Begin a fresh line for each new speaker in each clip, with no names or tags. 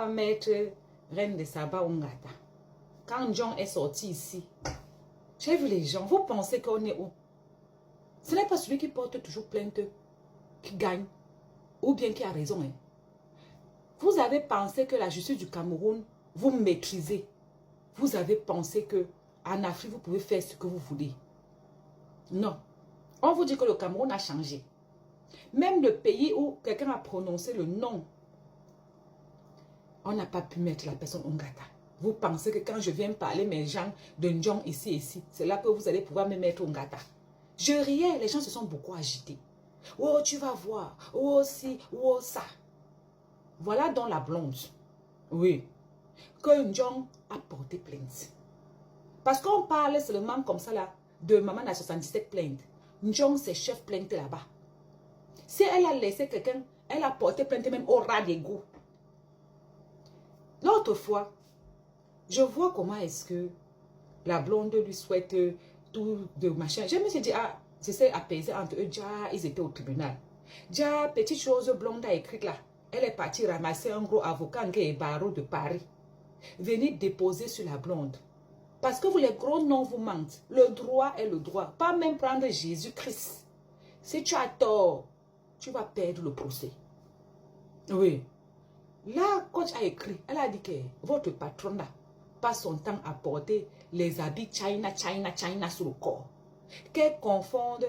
va mettre Reine de Saba Ongata. Quand John est sorti ici, j'ai vu les gens, vous pensez qu'on est où? Ce n'est pas celui qui porte toujours plainte qui gagne ou bien qui a raison. Hein. Vous avez pensé que la justice du Cameroun, vous maîtrisez. Vous avez pensé que en Afrique, vous pouvez faire ce que vous voulez. Non. On vous dit que le Cameroun a changé. Même le pays où quelqu'un a prononcé le nom, on n'a pas pu mettre la personne Ongata. Vous pensez que quand je viens parler mes gens de Ndjong ici, c'est là que vous allez pouvoir me mettre Ongata. Je riais, les gens se sont beaucoup agités. Oh, tu vas voir. Oh, si, oh, ça. Voilà donc la blonde. Oui. Que Ndjong a porté plainte. Parce qu'on parle seulement comme ça là, de maman à 77 plaintes. Ndjong, c'est chef plainte là-bas. Si elle a laissé quelqu'un, elle a porté plainte même au ras des goûts. L'autre fois, je vois comment est-ce que la blonde lui souhaite tout de machin. Je me suis dit, ah, j'essaie d'apaiser entre eux. Déjà, ils étaient au tribunal. Déjà, petite chose blonde a écrite là. Elle est partie ramasser un gros avocat et barreau de Paris. Venez déposer sur la blonde. Parce que vous, les gros noms vous mentent. Le droit est le droit. Pas même prendre Jésus-Christ. Si tu as tort, tu vas perdre le procès. Oui. La coach a écrit, elle a dit que votre patron là passe son temps à porter les habits China sur le corps. Qu'elle confonde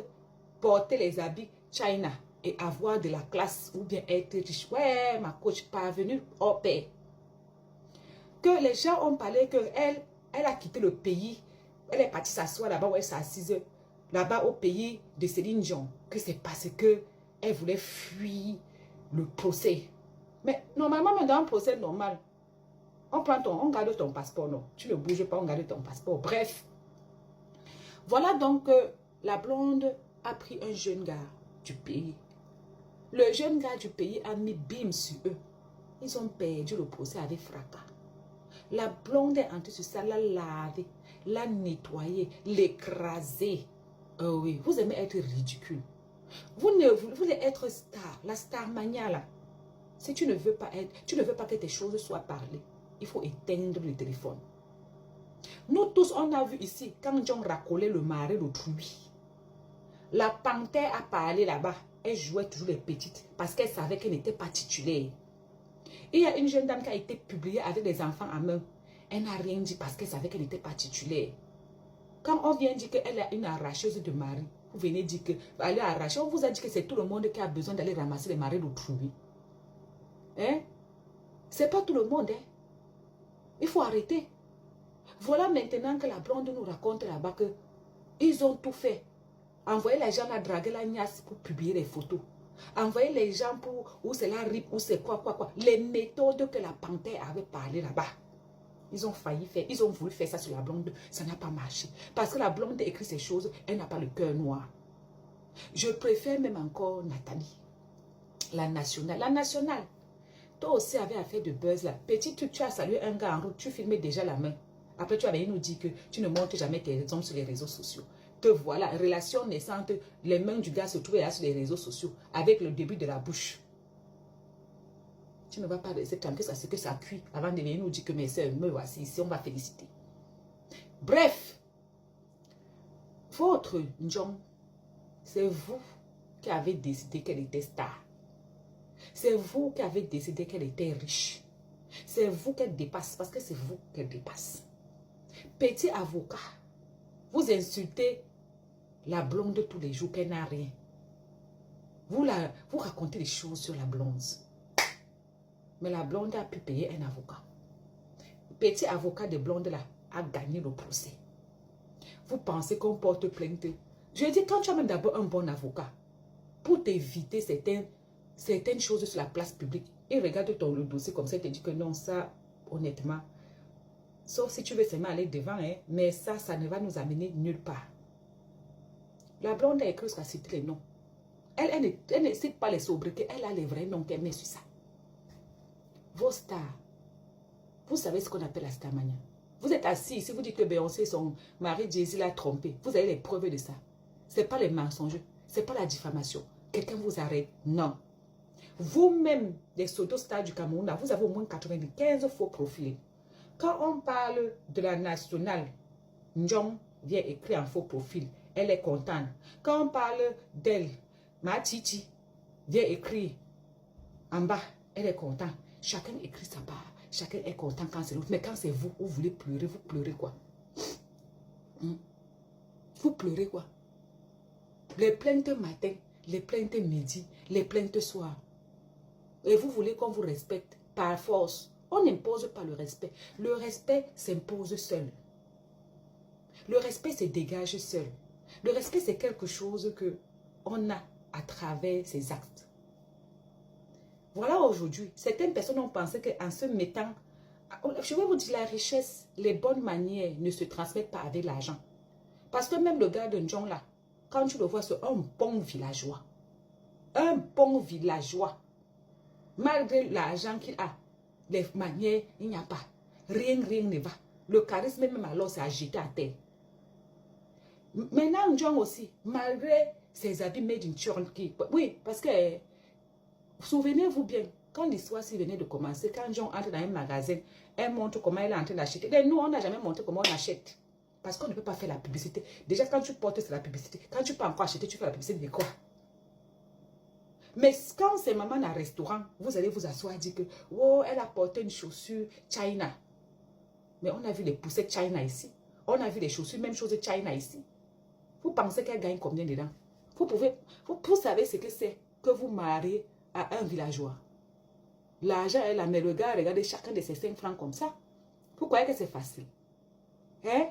porter les habits China et avoir de la classe ou bien être riche. Ouais, ma coach parvenue au paix. Que les gens ont parlé qu'elle a quitté le pays. Elle est partie s'asseoir là-bas où elle s'assise. Là-bas au pays de Céline Dion. Que c'est parce que elle voulait fuir le procès. Mais normalement, dans un procès normal, on garde ton passeport, non. Tu ne bouges pas, on garde ton passeport. Bref. Voilà donc que la blonde a pris un jeune gars du pays. Le jeune gars du pays a mis bim sur eux. Ils ont perdu le procès avec fracas. La blonde est entrée sur ça, l'a lavé, l'a nettoyé, l'écrasé. Oh oui, vous aimez être ridicule. Vous voulez être star, la star mania là. Si tu ne veux pas être, tu ne veux pas que tes choses soient parlées, il faut éteindre le téléphone. Nous tous, on a vu ici, quand John racolait le mari d'autrui, la panthère a parlé là-bas. Elle jouait toujours les petites parce qu'elle savait qu'elle n'était pas titulaire. Il y a une jeune dame qui a été publiée avec des enfants à main. Elle n'a rien dit parce qu'elle savait qu'elle n'était pas titulaire. Quand on vient dire qu'elle est une arracheuse de mari, vous venez dire qu'elle est arrachée. On vous a dit que c'est tout le monde qui a besoin d'aller ramasser les maris d'autrui. Hein? C'est pas tout le monde. Hein? Il faut arrêter. Voilà maintenant que la blonde nous raconte là-bas que ils ont tout fait. Envoyer les gens à draguer la niasse pour publier les photos. Envoyer les gens pour où c'est la rip, où c'est quoi. Les méthodes que la panthère avait parlé là-bas. Ils ont failli faire, ils ont voulu faire ça sur la blonde. Ça n'a pas marché. Parce que la blonde écrit ces choses, elle n'a pas le cœur noir. Je préfère même encore Nathalie. La nationale. La nationale. Toi aussi avait affaire de buzz là. Petit, tu as salué un gars en route, tu filmais déjà la main. Après, tu avais nous dit que tu ne montres jamais tes hommes sur les réseaux sociaux. Te voilà, relation naissante, les mains du gars se trouvaient là sur les réseaux sociaux, avec le début de la bouche. Tu ne vas pas rester tranquille à ce que ça cuit avant de venir nous dire que mes soeurs, me voici ici, on va féliciter. Bref, votre Ndjong, c'est vous qui avez décidé qu'elle était star. C'est vous qui avez décidé qu'elle était riche. C'est vous qu'elle dépasse parce que c'est vous qu'elle dépasse. Petit avocat, vous insultez la blonde tous les jours qu'elle n'a rien. Vous racontez des choses sur la blonde. Mais la blonde a pu payer un avocat. Petit avocat de blonde là a gagné le procès. Vous pensez qu'on porte plainte? Je dis quand tu as même d'abord un bon avocat pour t'éviter certaines choses sur la place publique. Et regarde le dossier comme ça et te dit que non, ça, honnêtement, sauf si tu veux seulement aller devant, hein, mais ça ne va nous amener nulle part. La blonde a écrit, elle a cité les noms. Elle ne cite pas les sobriquets, elle a les vrais noms qu'elle met sur ça. Vos stars, vous savez ce qu'on appelle la starmania. Vous êtes assis, si vous dites que Beyoncé, son mari Jay-Z l'a trompé, vous avez les preuves de ça. Ce n'est pas les mensonges, ce n'est pas la diffamation. Quelqu'un vous arrête, non. Vous-même, les pseudo-stars du Cameroun, vous avez au moins 95 faux profils. Quand on parle de la nationale, Njom vient écrire un faux profil. Elle est contente. Quand on parle d'elle, ma Titi vient écrire en bas. Elle est contente. Chacun écrit sa part. Chacun est content quand c'est l'autre. Mais quand c'est vous, vous voulez pleurer, vous pleurez quoi? Vous pleurez quoi? Les plaintes matin, les plaintes midi, les plaintes soir. Et vous voulez qu'on vous respecte par force. On n'impose pas le respect. Le respect s'impose seul. Le respect se dégage seul. Le respect, c'est quelque chose que on a à travers ses actes. Voilà aujourd'hui, certaines personnes ont pensé qu'en se mettant... Je vais vous dire, la richesse, les bonnes manières ne se transmettent pas avec l'argent. Parce que même le gars de Njong là, quand tu le vois, c'est un bon villageois. Un bon villageois. Malgré l'argent qu'il a, les manières, il n'y a pas. Rien ne va. Le charisme même alors, c'est agité à terre. Maintenant, Njong aussi, malgré ses habits made in Turkey, oui, parce que, souvenez-vous bien, quand l'histoire s'y venait de commencer, quand Njong entre dans un magasin, elle montre comment elle est en train d'acheter. Nous, on n'a jamais montré comment on achète. Parce qu'on ne peut pas faire la publicité. Déjà, quand tu portes, c'est la publicité. Quand tu peux encore acheter, tu fais la publicité de quoi? Mais quand c'est maman dans un restaurant, vous allez vous asseoir et dire que, oh, elle a porté une chaussure China. Mais on a vu les poussettes China ici. On a vu les chaussures, même chose China ici. Vous pensez qu'elle gagne combien dedans? Vous savez ce que c'est que vous mariez à un villageois. L'argent est là, mais le gars, regardez chacun de ces 5 francs comme ça. Vous croyez que c'est facile? Hein?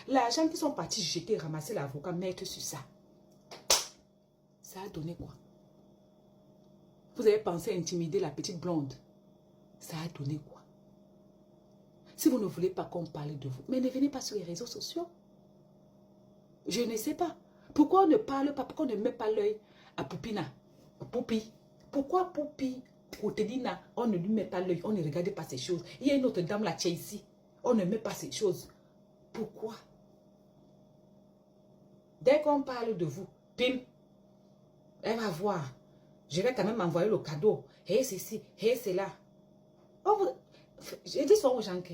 L'argent qui sont partis jeter, ramasser l'avocat, mettre sur ça. Ça a donné quoi? Vous avez pensé intimider la petite blonde. Ça a donné quoi? Si vous ne voulez pas qu'on parle de vous, mais ne venez pas sur les réseaux sociaux. Je ne sais pas. Pourquoi on ne parle pas, pourquoi on ne met pas l'œil à Poupina? Poupi. Pourquoi Poupi, Outelina, on ne lui met pas l'œil, on ne regarde pas ces choses? Il y a une autre dame là, ici. On ne met pas ces choses. Pourquoi? Dès qu'on parle de vous, pim, elle va voir. Je vais quand même envoyer le cadeau. Hé, c'est ci, hé, c'est là. Oh, je dis souvent aux gens que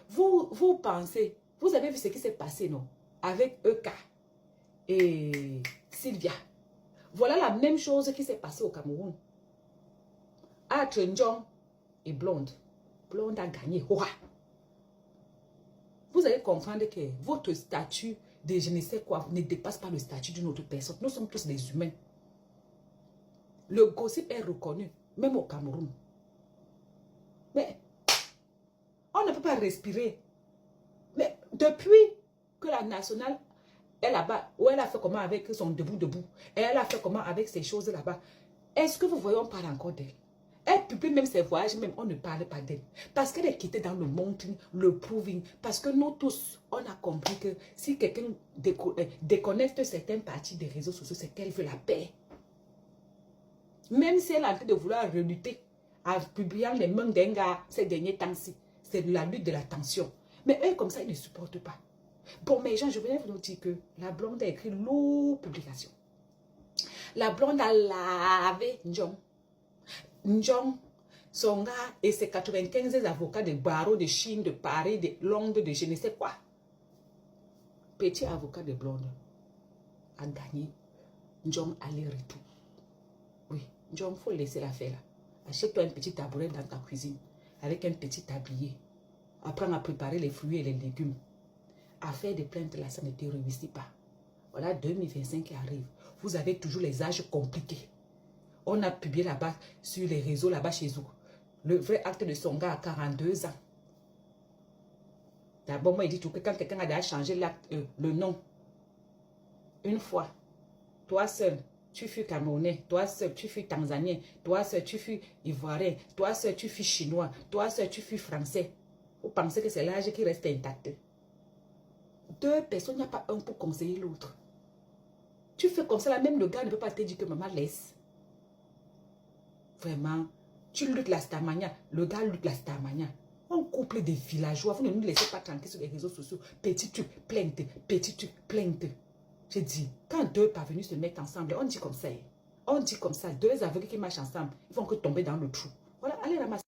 vous pensez, vous avez vu ce qui s'est passé, non? Avec Eka et Sylvia. Voilà la même chose qui s'est passée au Cameroun. Entre Njong et Blonde. Blonde a gagné. Ouah. Vous allez comprendre que votre statut de je ne sais quoi ne dépasse pas le statut d'une autre personne. Nous sommes tous des humains. Le gossip est reconnu, même au Cameroun. Mais on ne peut pas respirer. Mais depuis que la nationale est là-bas, où elle a fait comment avec son debout, et elle a fait comment avec ces choses là-bas, est-ce que vous voyez, on parle encore d'elle? Elle publie même ses voyages, même on ne parle pas d'elle. Parce qu'elle est quittée dans le monting, le proving. Parce que nous tous, on a compris que si quelqu'un déconnecte certaines parties des réseaux sociaux, c'est qu'elle veut la paix. Même si elle est en train de vouloir relutter en publiant les mains d'un gars ces derniers temps-ci, c'est la lutte de la tension. Mais eux, comme ça, ils ne supportent pas. Bon, mes gens, je voulais vous dire que la blonde a écrit lourd publication. La blonde a lavé Njong. Njong, son gars et ses 95 avocats de barreaux de Chine, de Paris, de Londres, de je ne sais quoi. Petit avocat de blonde a gagné. Njong aller-retour. Oui, Njong, il faut laisser la faire là. Achète-toi un petit tabouret dans ta cuisine avec un petit tablier. Apprends à préparer les fruits et les légumes. À faire des plaintes là, ça ne te réussit pas. Voilà 2025 qui arrive. Vous avez toujours les âges compliqués. On a publié là-bas sur les réseaux là-bas chez vous. Le vrai acte de son gars à 42 ans. D'abord, moi, il dit tout que quand quelqu'un a déjà changé le nom, une fois, toi seul, tu fus Camerounais, toi seul, tu fus Tanzanien, toi seul, tu fus Ivoirien, toi seul, tu fus Chinois, toi seul, tu fus Français. Vous pensez que c'est l'âge qui reste intact? Deux personnes, il n'y a pas un pour conseiller l'autre. Tu fais comme ça, là, même le gars ne peut pas te dire que maman laisse. Vraiment, tu luttes la starmania, le gars lutte la starmania. Un couple de villageois, vous ne nous laissez pas tranquille sur les réseaux sociaux. Petit truc, plainte, petit truc, plainte. J'ai dit, quand deux parvenus se mettent ensemble, on dit comme ça. On dit comme ça, deux aveugles qui marchent ensemble, ils vont que tomber dans le trou. Voilà, allez ramasser.